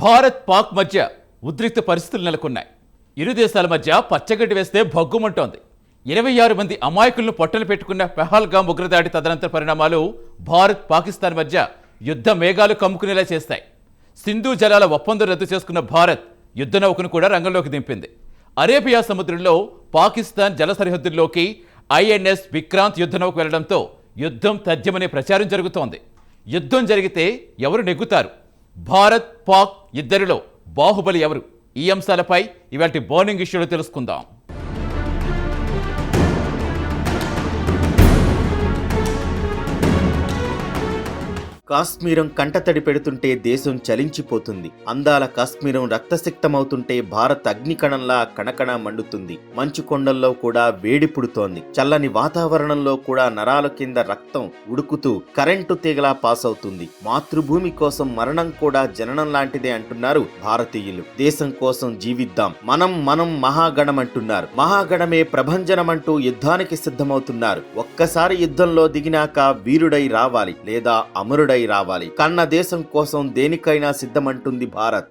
భారత్ పాక్ మధ్య ఉద్రిక్త పరిస్థితులు నెలకొన్నాయి. ఇరు దేశాల మధ్య పచ్చగడ్డి వేస్తే భగ్గుమంటోంది. 26 మంది అమాయకులను పొట్టలు పెట్టుకున్న పెహల్గాం ఉగ్రదాడి తదనంతర పరిణామాలు భారత్ పాకిస్తాన్ మధ్య యుద్ధ మేఘాలు కమ్ముకునేలా చేస్తాయి. సింధు జలాల ఒప్పందం రద్దు చేసుకున్న భారత్ యుద్ధ నౌకను కూడా రంగంలోకి దింపింది. అరేబియా సముద్రంలో పాకిస్తాన్ జల సరిహద్దుల్లోకి ఐఎన్ఎస్ విక్రాంత్ యుద్ధ నౌక వెళ్లడంతో యుద్ధం తథ్యమనే ప్రచారం జరుగుతోంది. యుద్ధం జరిగితే ఎవరు నెగ్గుతారు? భారత్ పాక్ ఇద్దరిలో బాహుబలి ఎవరు? ఈ అంశాలపై ఇవాల్టి బర్నింగ్ ఇష్యూలు తెలుసుకుందాం. కాశ్మీరం కంటతడి పెడుతుంటే దేశం చలించిపోతుంది. అందాల కాశ్మీరం రక్తసిక్తమవుతుంటే భారత్ అగ్నికణంలా కణకణ మండుతుంది. మంచు కొండల్లో కూడా వేడి పుడుతోంది. చల్లని వాతావరణంలో కూడా నరాల కింద రక్తం ఉడుకుతూ కరెంటు తీగలా పాస్ అవుతుంది. మాతృభూమి కోసం మరణం కూడా జననం లాంటిదే అంటున్నారు భారతీయులు. దేశం కోసం జీవిద్దాం, మనం మహాగణం అంటున్నారు. మహాగణమే ప్రభంజనమంటూ యుద్ధానికి సిద్ధమవుతున్నారు. ఒక్కసారి యుద్ధంలో దిగినాక వీరుడై రావాలి లేదా అమరుడై రావాలి. కన్న దేశం కోసం దేనికైనా సిద్ధమంటుంది భారత్.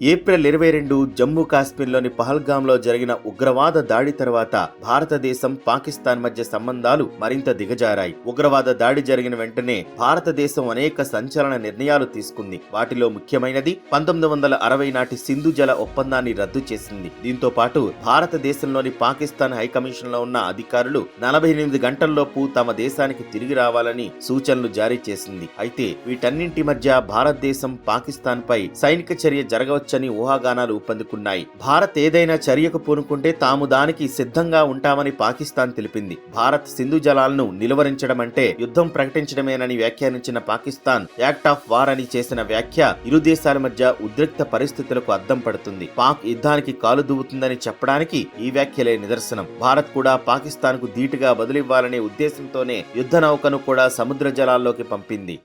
ఏప్రిల్ 22 జమ్మూ కాశ్మీర్లోని పహల్గాంలో జరిగిన ఉగ్రవాద దాడి తర్వాత భారతదేశం పాకిస్తాన్ మధ్య సంబంధాలు మరింత దిగజారాయి. ఉగ్రవాద దాడి జరిగిన వెంటనే భారతదేశం అనేక సంచలన నిర్ణయాలు తీసుకుంది. వాటిలో ముఖ్యమైనది 1960 నాటి సింధు జల ఒప్పందాన్ని రద్దు చేసింది. దీంతో పాటు భారతదేశంలోని పాకిస్తాన్ హైకమిషన్ లో ఉన్న అధికారులు 48 గంటల్లోపు తమ దేశానికి తిరిగి రావాలని సూచనలు జారీ చేసింది. అయితే వీటన్నింటి మధ్య భారతదేశం పాకిస్తాన్ పై సైనిక చర్య జరగవచ్చు ఊహాగానాలు ఊపందుకున్నాయి. భారత్ ఏదైనా చర్యకు పూనుకుంటే తాము దానికి సిద్ధంగా ఉంటామని పాకిస్తాన్ తెలిపింది. భారత్ సింధు జలాలను నిలువరించడం అంటే యుద్ధం ప్రకటించడమేనని వ్యాఖ్యానించిన పాకిస్తాన్ యాక్ట్ ఆఫ్ వార్ అని చేసిన వ్యాఖ్య ఇరు దేశాల మధ్య ఉద్రిక్త పరిస్థితులకు అద్దం పడుతుంది. పాక్ యుద్ధానికి కాలు దువ్వుతుందని చెప్పడానికి ఈ వ్యాఖ్యలే నిదర్శనం. భారత్ కూడా పాకిస్తాన్ కు ధీటుగా బదులివ్వాలనే ఉద్దేశంతోనే యుద్ధ నౌకను కూడా సముద్ర జలాల్లోకి పంపింది.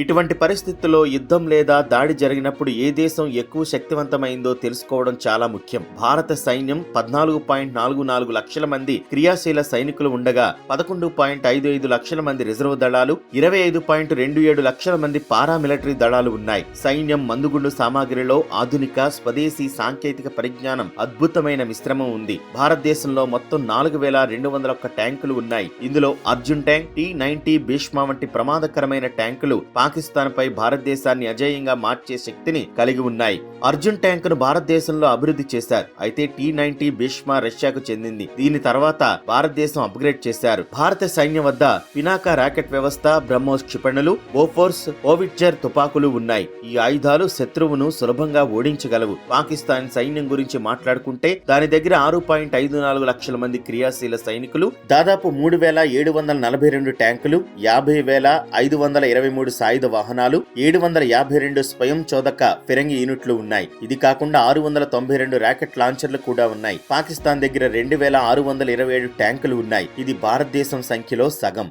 ఇటువంటి పరిస్థితుల్లో యుద్ధం లేదా దాడి జరిగినప్పుడు ఏ దేశం ఎక్కువ శక్తివంతమైందో తెలుసుకోవడం చాలా ముఖ్యం. భారత సైన్యం 14.44 లక్షల మంది క్రియాశీల సైనికులు ఉండగా 11.55 లక్షల మంది రిజర్వ్ దళాలు, 25.27 లక్షల మంది పారామిలిటరీ దళాలు ఉన్నాయి. సైన్యం మందుగుండు సామాగ్రిలో ఆధునిక స్వదేశీ సాంకేతిక పరిజ్ఞానం అద్భుతమైన మిశ్రమం ఉంది. భారతదేశంలో మొత్తం 4201 ట్యాంకులు ఉన్నాయి. ఇందులో అర్జున్ ట్యాంక్, T-90 భీష్మ వంటి ప్రమాదకరమైన ట్యాంకులు పాకిస్తాన్ పై భారతదేశాన్ని అజేయంగా మార్చే శక్తిని కలిగి ఉన్నాయి. అర్జున్ ట్యాంక్ ను భారతదేశంలో అభివృద్ధి చేశారు. అయితే T-90 భీష్మ రష్యాకు చెందింది. దీని తర్వాత భారతదేశం అప్గ్రేడ్ చేశారు. భారత సైన్యం వద్ద పినాకా రాకెట్ వ్యవస్థ, బ్రహ్మోస్ క్షిపణులు, బోఫోర్స్, ఓవిట్జర్ తుపాకులు ఉన్నాయి. ఈ ఆయుధాలు శత్రువును సులభంగా ఓడించగలవు. పాకిస్తాన్ సైన్యం గురించి మాట్లాడుకుంటే దాని దగ్గర 6.54 లక్షల మంది క్రియాశీల సైనికులు, దాదాపు 3742 ట్యాంకులు, 50,523 సాయుధ వాహనాలు, 752 స్వయం చోదక ఫిరంగి యూనిట్లు ఉన్నాయి. ఇది కాకుండా 692 రాకెట్ లాంచర్లు కూడా ఉన్నాయి. పాకిస్తాన్ దగ్గర 2627 ట్యాంకులు ఉన్నాయి. ఇది భారతదేశం సంఖ్యలో సగం.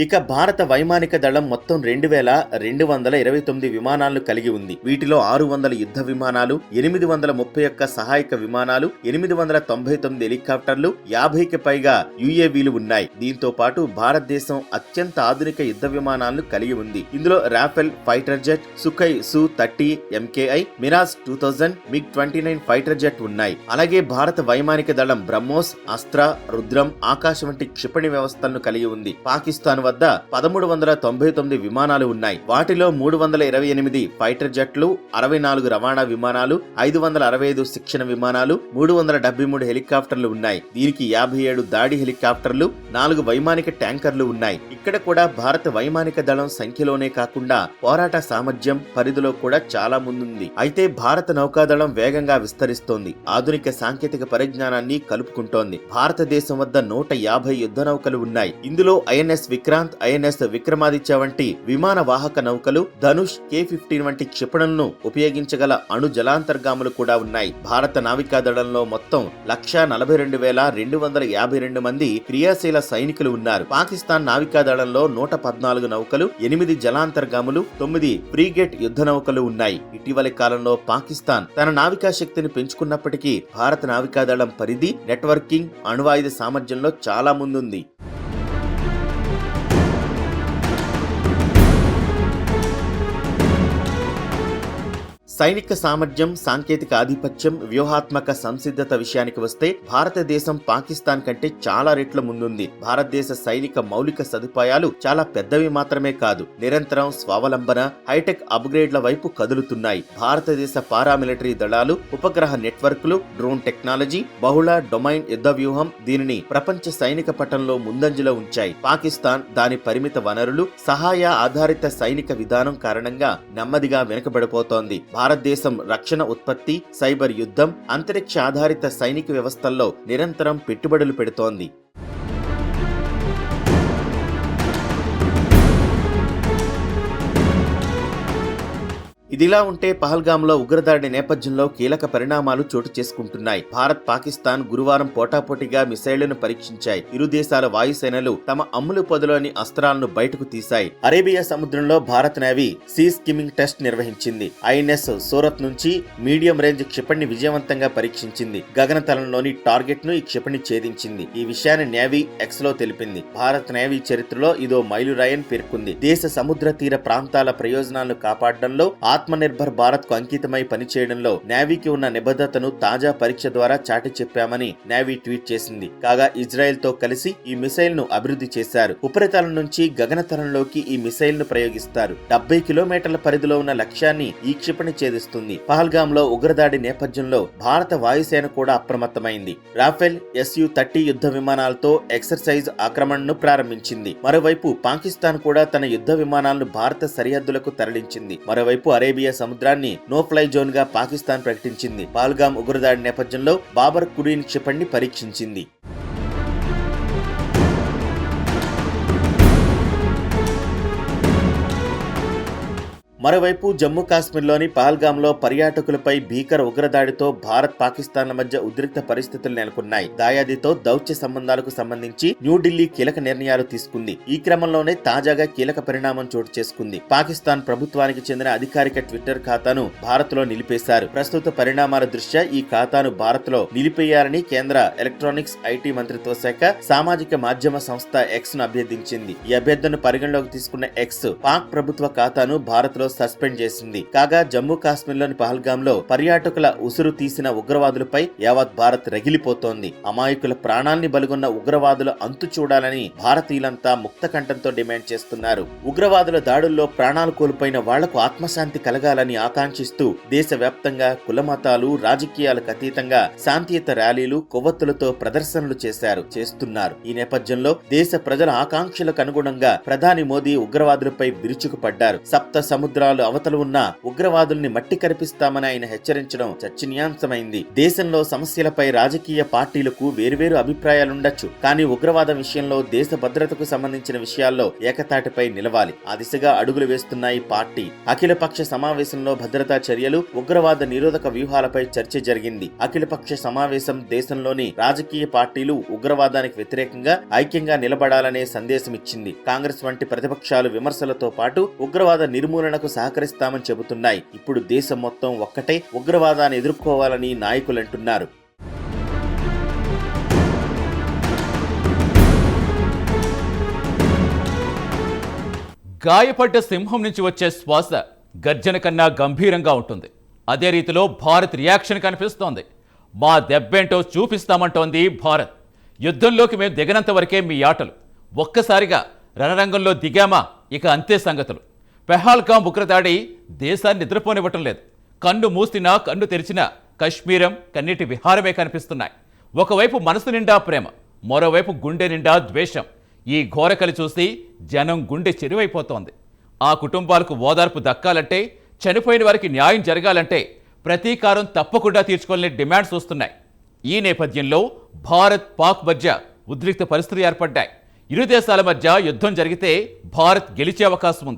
ఇక భారత వైమానిక దళం మొత్తం 2229 విమానాలను కలిగి ఉంది. వీటిలో 600 యుద్ధ విమానాలు, 831 సహాయక విమానాలు, 899 హెలికాప్టర్లు, 50కి పైగా యుఏవీలు ఉన్నాయి. దీంతో పాటు భారతదేశం అత్యంత ఆధునిక యుద్ధ విమానాలను కలిగి ఉంది. ఇందులో Rafale fighter jet, Sukhoi Su-30 MKI, Mirage 2000, MiG-29 fighter jet ఉన్నాయి. అలాగే భారత వైమానిక దళం బ్రహ్మోస్, అస్త్ర, రుద్రం, ఆకాశ వంటి క్షిపణి వ్యవస్థలను కలిగి ఉంది. పాకిస్తాన్ వద్ద 1399 విమానాలు ఉన్నాయి. వాటిలో 328 ఫైటర్ జట్లు, 64 రవాణా విమానాలు, 565 శిక్షణ విమానాలు, 373 హెలికాప్టర్లు ఉన్నాయి. దీనికి 57 దాడి హెలికాప్టర్లు, 4 వైమానిక ట్యాంకర్లు ఉన్నాయి. ఇక్కడ కూడా భారత వైమానిక దళం సంఖ్యలోనే కాకుండా పోరాట సామర్థ్యం, పరిధిలో కూడా చాలా ముందుంది. అయితే భారత నౌకాదళం వేగంగా విస్తరిస్తోంది. ఆధునిక సాంకేతిక పరిజ్ఞానాన్ని కలుపుకుంటోంది. భారతదేశం వద్ద 150 యుద్ధ నౌకలు ఉన్నాయి. ఇందులో ఐఎన్ఎస్ విక్రాంత్ విక్రాంత్, ఐఎన్ఎస్ విక్రమాదిత్య వంటి విమాన వాహక నౌకలు, ధనుష్, K-15 వంటి క్షిపణులను ఉపయోగించగల అణు జలాంతర్గాములు కూడా ఉన్నాయి. భారత నావికాదళంలో మొత్తం 1,42,252 మంది క్రియాశీల సైనికులు ఉన్నారు. పాకిస్తాన్ నావికాదళంలో 114 నౌకలు, 8 జలాంతర్గాములు, 9 ఫ్రీగేట్ యుద్ధ నౌకలు ఉన్నాయి. ఇటీవలి కాలంలో పాకిస్తాన్ తన నావికా శక్తిని పెంచుకున్నప్పటికీ భారత నావికాదళం పరిధి, నెట్వర్కింగ్, అణువాయుధ సామర్థ్యంలో చాలా ముందుంది. సైనిక సామర్థ్యం, సాంకేతిక ఆధిపత్యం, వ్యూహాత్మక సంసిద్ధత విషయానికి వస్తే భారతదేశం పాకిస్తాన్ కంటే చాలా రెట్ల ముందుంది. భారతదేశ సైనిక మౌలిక సదుపాయాలు చాలా పెద్దవి మాత్రమే కాదు, నిరంతరం స్వావలంబన, హైటెక్ అప్గ్రేడ్ల వైపు కదులుతున్నాయి. భారతదేశ పారామిలిటరీ దళాలు, ఉపగ్రహ నెట్వర్క్లు, డ్రోన్ టెక్నాలజీ, బహుళ డొమైన్ యుద్ధ వ్యూహం దీనిని ప్రపంచ సైనిక పటంలో ముందంజలో ఉంచాయి. పాకిస్తాన్ దాని పరిమిత వనరులు, సహాయ ఆధారిత సైనిక విధానం కారణంగా నెమ్మదిగా వెనుకబడిపోతోంది. భారతదేశం రక్షణ ఉత్పత్తి, సైబర్ యుద్ధం, అంతరిక్ష ఆధారిత సైనిక వ్యవస్థల్లో నిరంతరం పెట్టుబడులు పెడుతోంది. ఇదిలా ఉంటే పహల్గాంలో ఉగ్రదాడి నేపథ్యంలో కీలక పరిణామాలు చోటు చేసుకుంటున్నాయి. భారత్, పాకిస్తాన్ గురువారం పోటాపోటీగా మిసైళ్లను పరీక్షించాయి. ఇరు దేశాల వాయుసేనలు తమ అమ్ములు పొదలోని అస్త్రాలను బయటకు తీశాయి. అరేబియా సముద్రంలో Bharat navy sea skimming test నిర్వహించింది. ఐఎన్ఎస్ సూరత్ నుంచి మీడియం రేంజ్ క్షిపణిని విజయవంతంగా పరీక్షించింది. గగనతలంలోని టార్గెట్ ను ఈ క్షిపణి ఛేదించింది. ఈ విషయాన్ని నేవీ ఎక్స్ లో తెలిపింది. భారత్ నేవీ చరిత్రలో ఇదో మైలురాయని పేర్కొంది. దేశ సముద్ర తీర ప్రాంతాల ప్రయోజనాలను కాపాడడంలో, ఆత్మనిర్భర్ భారత్ కు అంకితమై పనిచేయడంలో నేవీకి ఉన్న నిబద్ధతను తాజా పరీక్ష ద్వారా చాటి చెప్పామని నేవీ ట్వీట్ చేసింది. కాగా ఇజ్రాయెల్ తో కలిసి ఈ మిసైల్ ను అభివృద్ధి చేశారు. ఉపరితలం నుంచి గగనతలంలోకి ఈ మిసైల్ ను ప్రయోగిస్తారు. 70 కిలోమీటర్ల పరిధిలో ఉన్న లక్ష్యాన్ని ఈ క్షిపణి ఛేదిస్తుంది. పహల్గాంలో ఉగ్రదాడి నేపథ్యంలో భారత వాయుసేన కూడా అప్రమత్తమైంది. రాఫెల్ Su-30 యుద్ధ విమానాలతో ఎక్సర్సైజ్ ఆక్రమణను ప్రారంభించింది. మరోవైపు పాకిస్తాన్ కూడా తన యుద్ధ విమానాలను భారత సరిహద్దులకు తరలించింది. మరోవైపు అరేబియా సముద్రాన్ని నో ఫ్లై జోన్ గా పాకిస్తాన్ ప్రకటించింది. పహల్గాం ఉగ్రదాడి నేపథ్యంలో బాబర్ కురీన్ క్షిపణిని పరీక్షించింది. మరోవైపు జమ్మూ కాశ్మీర్లోని పహల్గాంలో పర్యాటకులపై భీకర ఉగ్రదాడితో భారత్, పాకిస్తాన్ల మధ్య ఉద్రిక్త పరిస్థితులు నెలకొన్నాయి. దాయాదితో దౌత్య సంబంధాలకు సంబంధించి న్యూఢిల్లీ కీలక నిర్ణయాలు తీసుకుంది. ఈ క్రమంలోనే తాజాగా కీలక పరిణామం చోటు చేసుకుంది. పాకిస్తాన్ ప్రభుత్వానికి చెందిన అధికారిక ట్విట్టర్ ఖాతాను భారత్ లో నిలిపేశారు. ప్రస్తుత పరిణామాల దృష్ట్యా ఈ ఖాతాను భారత్ లో నిలిపేయాలని కేంద్ర ఎలక్ట్రానిక్స్ ఐటీ మంత్రిత్వ శాఖ సామాజిక మాధ్యమ సంస్థ ఎక్స్ ను అభ్యర్థించింది. ఈ అభ్యర్థనను పరిగణలోకి తీసుకున్న ఎక్స్ పాక్ ప్రభుత్వ ఖాతాను భారత్ లో సస్పెండ్ చేసింది. కాగా జమ్మూ కాశ్మీర్లోని పహల్గాంలో పర్యాటకుల ఉసురు తీసిన ఉగ్రవాదులపై యావత్ భారత్ రగిలిపోతోంది. అమాయకుల ప్రాణాల్ని బలిగొన్న ఉగ్రవాదుల అంతు చూడాలని భారతీయులంతా ముక్త కంఠంతో డిమాండ్ చేస్తున్నారు. ఉగ్రవాదుల దాడుల్లో ప్రాణాలు కోల్పోయిన వాళ్లకు ఆత్మశాంతి కలగాలని ఆకాంక్షిస్తూ దేశవ్యాప్తంగా కులమతాలు, రాజకీయాలకు అతీతంగా శాంతియుత ర్యాలీలు, కొవ్వొత్తులతో ప్రదర్శనలు చేస్తున్నారు. ఈ నేపథ్యంలో దేశ ప్రజల ఆకాంక్షలకు అనుగుణంగా ప్రధాని మోదీ ఉగ్రవాదులపై విరుచుకుపడ్డారు. సప్త సముద్రాలు అవతల ఉన్న ఉగ్రవాదుల్ని మట్టి కరిపిస్తామని ఆయన హెచ్చరించడం చర్చనీయాంశమైంది. దేశంలో సమస్యలపై రాజకీయ పార్టీలకు వేర్వేరు అభిప్రాయాలుండొచ్చు, కానీ ఉగ్రవాదం విషయంలో దేశ భద్రతకు సంబంధించిన విషయాల్లో ఏకతాటిపై నిలవాలి. ఆ దిశగా అడుగులు వేస్తున్న ఈ పార్టీ అఖిలపక్ష సమావేశంలో భద్రతా చర్యలు, ఉగ్రవాద నిరోధక వ్యూహాలపై చర్చ జరిగింది. అఖిలపక్ష సమావేశం దేశంలోని రాజకీయ పార్టీలు ఉగ్రవాదానికి వ్యతిరేకంగా ఐక్యంగా నిలబడాలనే సందేశం ఇచ్చింది. కాంగ్రెస్ వంటి ప్రతిపక్షాలు విమర్శలతో పాటు ఉగ్రవాద నిర్మూలనకు సహకరిస్తామని చెబుతున్నాయి. ఇప్పుడు దేశం మొత్తం ఒక్కటే ఉగ్రవాదాన్ని ఎదుర్కోవాలని నాయకులంటున్నారు. గాయపడ్డ సింహం నుంచి వచ్చే శ్వాస గర్జన కన్నా గంభీరంగా ఉంటుంది. అదే రీతిలో భారత్ రియాక్షన్ కనిపిస్తోంది. మా దెబ్బేంటో చూపిస్తామంటోంది భారత్. యుద్ధంలోకి మేము దిగనంత వరకే మీ ఆటలు. ఒక్కసారిగా రణరంగంలో దిగామా ఇక అంతే సంగతులు. పెహల్గాం ఉగ్రదాడి దేశాన్ని నిద్రపోనివ్వటం లేదు. కన్ను మూసినా కన్ను తెరిచినా కశ్మీరం కన్నీటి విహారమే కనిపిస్తున్నాయి. ఒకవైపు మనసు నిండా ప్రేమ, మరోవైపు గుండె నిండా ద్వేషం. ఈ ఘోరకలి చూసి జనం గుండె చెరువైపోతోంది. ఆ కుటుంబాలకు ఓదార్పు దక్కాలంటే, చనిపోయిన వారికి న్యాయం జరగాలంటే ప్రతీకారం తప్పకుండా తీర్చుకోవాలని డిమాండ్స్ వస్తున్నాయి. ఈ నేపథ్యంలో భారత్, పాక్ మధ్య ఉద్రిక్త పరిస్థితులు ఏర్పడ్డాయి. ఇరు దేశాల మధ్య యుద్ధం జరిగితే భారత్ గెలిచే అవకాశం ఉంది.